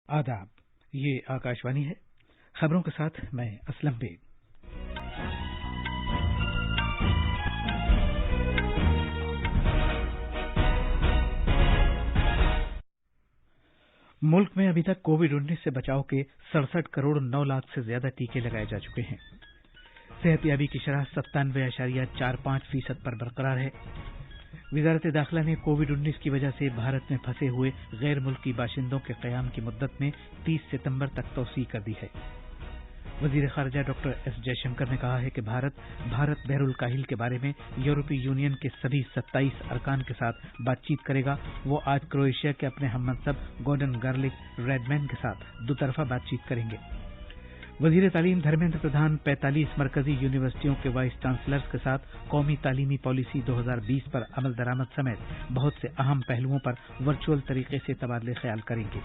आदाब। ये आकाशवाणी है। खबरों के साथ मैं असलम बेग। मुल्क में अभी तक कोविड-19 से बचाव के 67 करोड़ 9 लाख से ज्यादा टीके लगाए जा चुके हैं। सेहतयाबी की शरह 97.45% पर बरकरार है। वजारत दाखिला ने कोविड-19 की वजह से भारत में फंसे हुए गैर मुल्की बाशिंदों के क़याम की मुद्दत में 30 सितंबर तक तौसीह कर दी है। वजीर खारजा डॉक्टर एस जयशंकर ने कहा है कि भारत बहरुल काहिल के बारे में यूरोपीय यूनियन के सभी 27 अरकान के साथ बातचीत करेगा। वो आज क्रोएशिया के अपने हममंसब गॉर्डन गार्लिक रेडमैन के साथ दुतरफा बातचीत करेंगे। वजीर तालीम धर्मेंद्र प्रधान 45 मरकजी यूनिवर्सिटियों के वाइस चांसलर्स के साथ कौमी तालीमी पॉलिसी 2020 पर अमल दरामद समेत बहुत से अहम पहलुओं पर वर्चुअल तरीके से तबादले ख्याल करेंगे।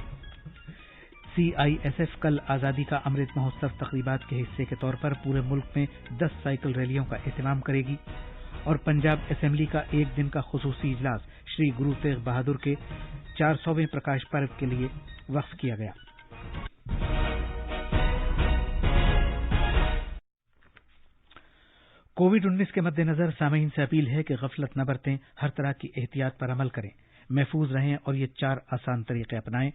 CISF कल आज़ादी का अमृत महोत्सव तकरीबात के हिस्से के तौर पर पूरे मुल्क में 10 साइकिल रैलियों का एहतमाम करेगी और पंजाब असेंबली का एक दिन का खुसूसी इजलास श्री गुरु तेग बहादुर के 400वें प्रकाश पर्व के लिए वक्फ किया गया। कोविड-19 के मद्देनजर सामीन से अपील है कि गफलत न बरतें, हर तरह की एहतियात पर अमल करें, महफूज रहें और ये 4 आसान तरीके अपनाएं।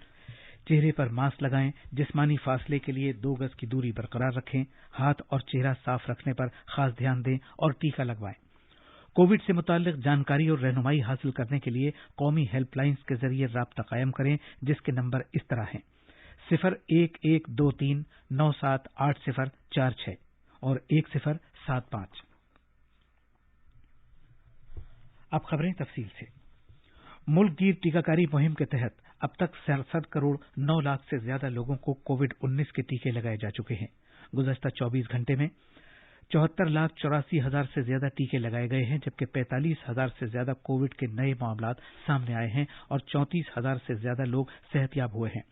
चेहरे पर मास्क लगाएं, जिस्मानी फासले के लिए 2 गज की दूरी बरकरार रखें, हाथ और चेहरा साफ रखने पर खास ध्यान दें और टीका लगवाएं। कोविड से मुताल्लिक जानकारी और रहनुमाई हासिल करने के लिए कौमी हेल्पलाइंस के जरिए राब्ता कायम करें, जिसके नंबर इस तरह हैं 0112397804 46 और 1075। अब खबरें तफसील से। मुल्क गिर टीकाकारी मुहिम के तहत अब तक 67 करोड़ 9 लाख से ज्यादा लोगों को कोविड-19 के टीके लगाए जा चुके हैं। गुज़श्ता 24 घंटे में 74,84,000 से ज्यादा टीके लगाए गए हैं, जबकि 45,000 से ज्यादा कोविड के नए मामलात सामने आए हैं और 34,000 से ज्यादा लोग सेहतयाब हुए हैं।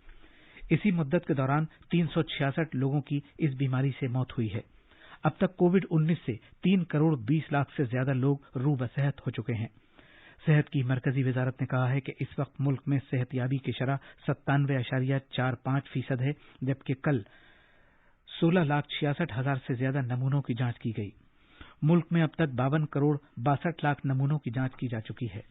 इसी मुद्दत के दौरान 366 लोगों की इस बीमारी से मौत हुई है। अब तक कोविड-19 से 3 करोड़ 20 लाख से ज्यादा लोग रूबसेहत हो चुके हैं। सेहत की मरकजी वजारत ने कहा है कि इस वक्त मुल्क में सेहतयाबी की शरह 97.45% है, जबकि कल 16,66,000 से ज्यादा नमूनों की जांच की गई। मुल्क में अब तक 52 करोड़ 62 लाख नमूनों की जांच की जा चुकी है।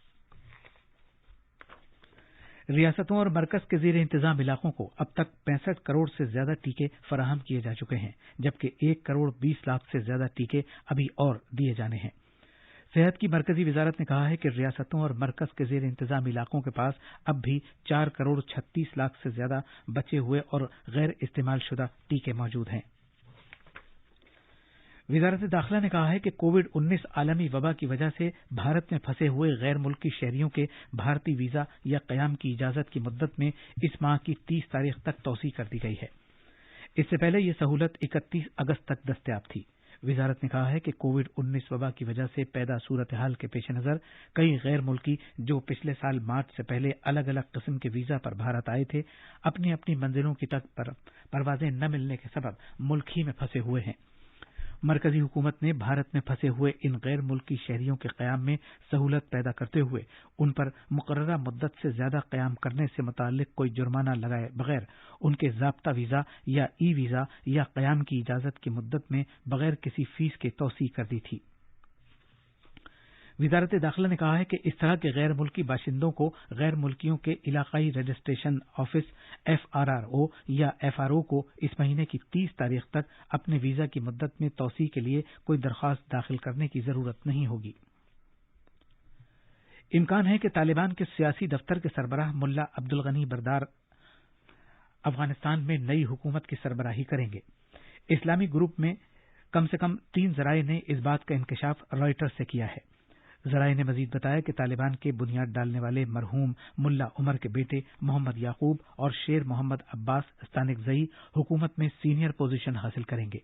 रियासतों और मरकज के ज़ेर इंतजाम इलाकों को अब तक 65 करोड़ से ज्यादा टीके फराहम किए जा चुके हैं, जबकि 1 करोड़ 20 लाख से ज्यादा टीके अभी और दिए जाने हैं। सेहत की मरकजी वजारत ने कहा है कि रियासतों और मरकज के ज़ेर इंतजाम इलाकों के पास अब भी 4 करोड़ 36 लाख से ज्यादा बचे हुए और गैर इस्तेमाल शुदा टीके मौजूद हैं। वजारत दाखिला ने कहा है कि कोविड-19 आलमी वबा की वजह से भारत में फंसे हुए गैर मुल्की शहरियों के भारतीय वीजा या क़याम की इजाजत की मुद्दत में इस माह की 30 तारीख तक तौसीह कर दी गई है। इससे पहले यह सहूलत 31 अगस्त तक दस्तयाब थी। वजारत ने कहा है कि कोविड-19 वबा की वजह से पैदा सूरत हाल के पेश नज़र कई गैर मुल्की जो पिछले साल मार्च से पहले अलग अलग किस्म के वीजा पर भारत आए थे, अपनी अपनी मंजिलों की तक परवाजें न मिलने के सबब मुल्क ही में फंसे हुए हैं। मरकजी हुकूमत ने भारत में फंसे हुए इन गैर मुल्की शहरियों के क़याम में सहूलत पैदा करते हुए उन पर मुकर्ररा मुद्दत से ज्यादा क़याम करने से मुताल्लिक कोई जुर्माना लगाए बगैर उनके ज़ाब्ता वीज़ा या ई वीज़ा या क़याम की इजाज़त की मुद्दत में बगैर किसी फीस के तौसीह कर दी थी। वजारत दाखिला ने कहा है कि इस तरह के गैर मुल्की बाशिंदों को गैर मुल्कियों के इलाकाई रजिस्ट्रेशन ऑफिस FRRO या FRO को इस महीने की 30 तारीख तक अपने वीजा की मुद्दत में तौसीह के लिए कोई दरख्वास्त दाखिल करने की जरूरत नहीं होगी। इम्कान है कि तालिबान के सियासी दफ्तर के सरबराह मुल्ला अब्दुल गनी बरदार अफगानिस्तान में नई हुकूमत की सरबराही करेंगे। इस्लामी ग्रुप में कम से कम 3 जराये ने इस बात का इंकशाफ रॉयटर्स से किया है। जराये ने मजीद बताया कि तालिबान के बुनियाद डालने वाले मरहूम मुल्ला उमर के बेटे मोहम्मद याकूब और शेर मोहम्मद अब्बास स्तानिकज़ई हुकूमत में सीनियर पोजीशन हासिल करेंगे।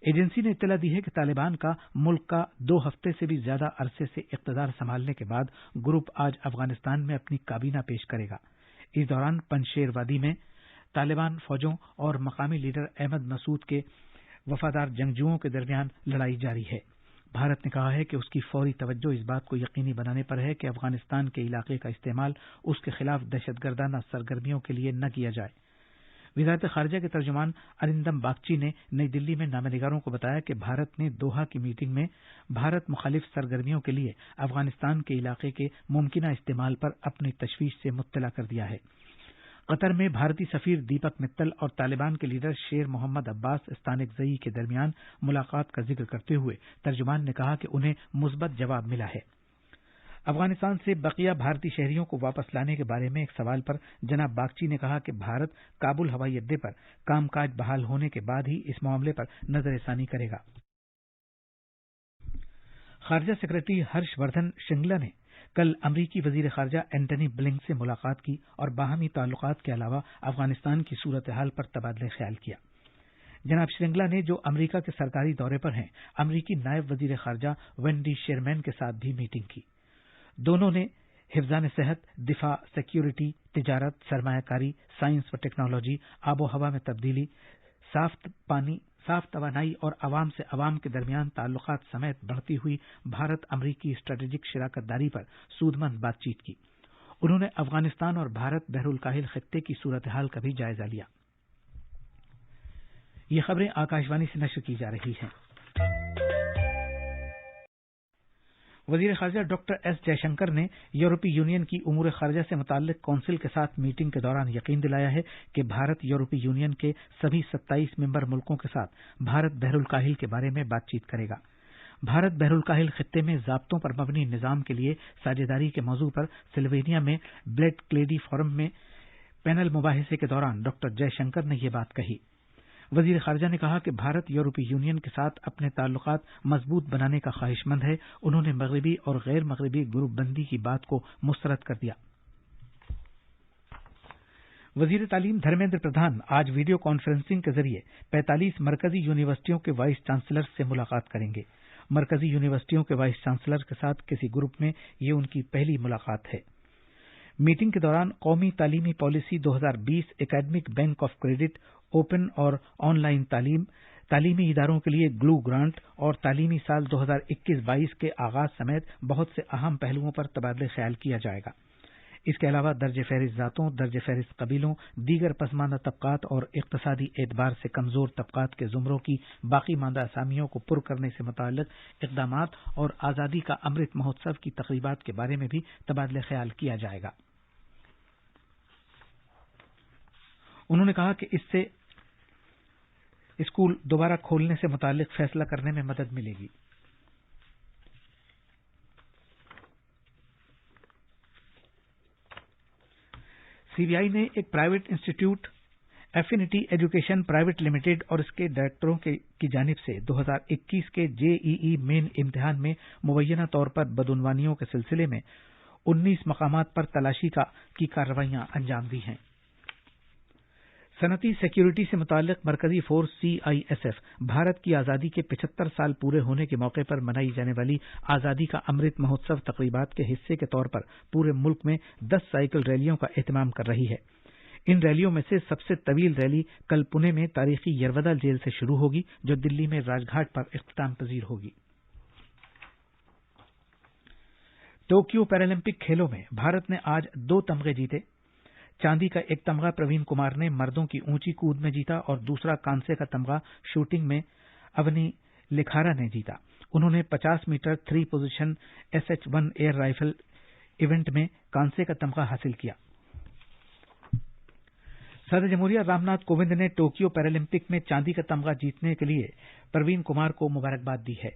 एजेंसी ने इत्तला दी है कि तालिबान का मुल्क का 2 हफ्ते से भी ज्यादा अरसे से इक़्तिदार संभालने के बाद ग्रुप आज अफगानिस्तान में अपनी काबीना पेश करेगा। इस दौरान पंजशेर वादी में तालिबान फौजों और मकामी लीडर अहमद मसूद के वफादार जंगजुओं के दरमियान लड़ाई जारी है। भारत ने कहा है कि उसकी फौरी तवज्जो इस बात को यकीनी बनाने पर है कि अफगानिस्तान के इलाके का इस्तेमाल उसके खिलाफ दहशतगर्दाना सरगर्मियों के लिए न किया जाए। وزارت خارجہ کے ترجمان ارندم باگچی نے نئی دلی میں نامہ نگاروں کو بتایا کہ بھارت نے دوحہ کی میٹنگ میں بھارت مخالف سرگرمیوں کے لیے افغانستان کے علاقے کے ممکنہ استعمال پر اپنی تشویش سے مطلع کر دیا ہے۔ قطر میں بھارتی سفیر دیپک متل اور طالبان کے لیڈر شیر محمد عباس استانکزئی کے درمیان ملاقات کا ذکر کرتے ہوئے ترجمان نے کہا کہ انہیں مثبت جواب ملا ہے۔ افغانستان سے بقیہ بھارتی شہریوں کو واپس لانے کے بارے میں ایک سوال پر جناب باگچی نے کہا کہ بھارت کابل ہوائی اڈے پر کام کاج بحال ہونے کے بعد ہی اس معاملے پر نظر ثانی کرے گا۔ خارجہ سیکرٹری ہرش وردھن شرنگلا نے کل امریکی وزیر خارجہ اینٹنی بلنکن سے ملاقات کی اور باہمی تعلقات کے علاوہ افغانستان کی صورتحال پر تبادلہ خیال کیا۔ جناب شرنگلا نے جو امریکہ کے سرکاری دورے پر ہیں امریکی نائب وزیر خارجہ وینڈی شیرمین کے ساتھ بھی میٹنگ کی۔ دونوں نے حفظان صحت، دفاع، سیکیورٹی، تجارت، سرمایہ کاری، سائنس و ٹیکنالوجی، آب و ہوا میں تبدیلی، صاف پانی، صاف توانائی اور عوام سے عوام کے درمیان تعلقات سمیت بڑھتی ہوئی بھارت امریکی اسٹریٹجک شراکت داری پر سودمند بات چیت کی۔ انہوں نے افغانستان اور بھارت بحر الکاہل خطے کی صورتحال کا بھی جائزہ لیا۔ یہ خبریں آکاشوانی سے نشر کی جا رہی ہیں۔ وزیر خارجہ ڈاکٹر ایس جے شنکر نے یورپی یونین کی امور خارجہ سے متعلق کونسل کے ساتھ میٹنگ کے دوران یقین دلایا ہے کہ بھارت یورپی یونین کے سبھی 27 ممبر ملکوں کے ساتھ بھارت بحر الکاہل کے بارے میں بات چیت کرے گا۔ بھارت بحر الکاہل خطے میں ضابطوں پر مبنی نظام کے لیے ساجھیداری کے موضوع پر سلوینیا میں بلیڈ کلیڈی فورم میں پینل مباحثے کے دوران ڈاکٹر جے شنکر نے یہ بات کہی۔ وزیر خارجہ نے کہا کہ بھارت یورپی یونین کے ساتھ اپنے تعلقات مضبوط بنانے کا خواہش مند ہے۔ انہوں نے مغربی اور غیر مغربی گروپ بندی کی بات کو مسترد کر دیا۔ وزیر تعلیم دھرمیندر پردھان آج ویڈیو کانفرنسنگ کے ذریعے 45 مرکزی یونیورسٹیوں کے وائس چانسلر سے ملاقات کریں گے۔ مرکزی یونیورسٹیوں کے وائس چانسلر کے ساتھ کسی گروپ میں یہ ان کی پہلی ملاقات ہے۔ میٹنگ کے دوران قومی تعلیمی policy 2020 academic bank of credit, open اور آن لائن تعلیم، تعلیمی اداروں کے لیے گلو گرانٹ اور تعلیمی سال 2021-22 کے آغاز سمیت بہت سے اہم پہلوؤں پر تبادلہ خیال کیا جائے گا۔ اس کے علاوہ درج فہرست ذاتوں، درج فہرست قبیلوں، دیگر پسماندہ طبقات اور اقتصادی اعتبار سے کمزور طبقات کے زمروں کی باقی ماندہ اسامیوں کو پر کرنے سے متعلق اقدامات اور آزادی کا امرت مہوتسو کی تقریبات کے بارے میں بھی تبادلہ خیال کیا جائے گا۔ انہوں نے کہا کہ اس سے اسکول دوبارہ کھولنے سے متعلق فیصلہ کرنے میں مدد ملے گی۔ سی بی آئی نے ایک private institute Affinity Education Private Limited اور اس کے ڈائریکٹروں کی جانب سے 2021 کے JEE مین امتحان میں مبینہ طور پر بدعنوانیوں کے سلسلے میں 19 مقامات پر تلاشی کی کارروائیاں انجام دی ہیں۔ صنعتی سیکیورٹی سے متعلق مرکزی فورس CISF بھارت کی آزادی کے 75 سال پورے ہونے کے موقع پر منائی جانے والی آزادی کا امرت مہوتسو تقریبات کے حصے کے طور پر پورے ملک میں 10 سائیکل ریلیوں کا اہتمام کر رہی ہے۔ ان ریلیوں میں سے سب سے طویل ریلی کل پونے میں تاریخی یرودا جیل سے شروع ہوگی جو دلی میں راج گھاٹ پر اختتام پذیر ہوگی۔ ٹوکیو پیرالمپک کھیلوں میں بھارت نے آج 2 تمغے جیتے۔ چاندی کا ایک تمغہ پروین کمار نے مردوں کی اونچی کود میں جیتا اور دوسرا کانسے کا تمغہ شوٹنگ میں اونی لکھارا نے جیتا۔ انہوں نے 50 metre 3 position SH-1 air rifle event میں کانسے کا تمغہ حاصل کیا۔ صدر جمہوریہ رام ناتھ کووند نے ٹوکیو پیرالمپک میں چاندی کا تمغہ جیتنے کے لیے پروین کمار کو مبارکباد دی ہے۔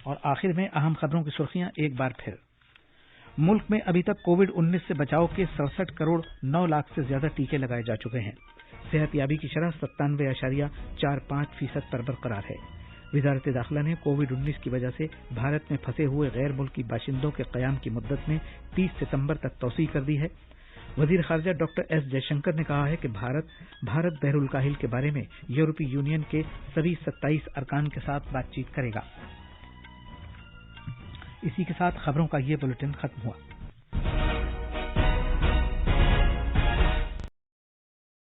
اور آخر میں اہم خبروں کی سرخیاں ایک بار پھر۔ ملک میں ابھی تک کووڈ-19 سے بچاؤ کے 67 کروڑ 9 لاکھ سے زیادہ ٹیکے لگائے جا چکے ہیں۔ صحت یابی کی شرح 97.45% پر برقرار ہے۔ وزارت داخلہ نے کووڈ-19 کی وجہ سے بھارت میں پھنسے ہوئے غیر ملکی باشندوں کے قیام کی مدت میں 30 ستمبر تک توسیع کر دی ہے۔ وزیر خارجہ ڈاکٹر ایس جے شنکر نے کہا ہے کہ بھارت بحر الکاہل کے بارے میں یورپی یونین کے سبھی 27 ارکان کے ساتھ بات چیت کرے گا۔ اسی کے ساتھ خبروں کا یہ بلیٹن ختم ہوا۔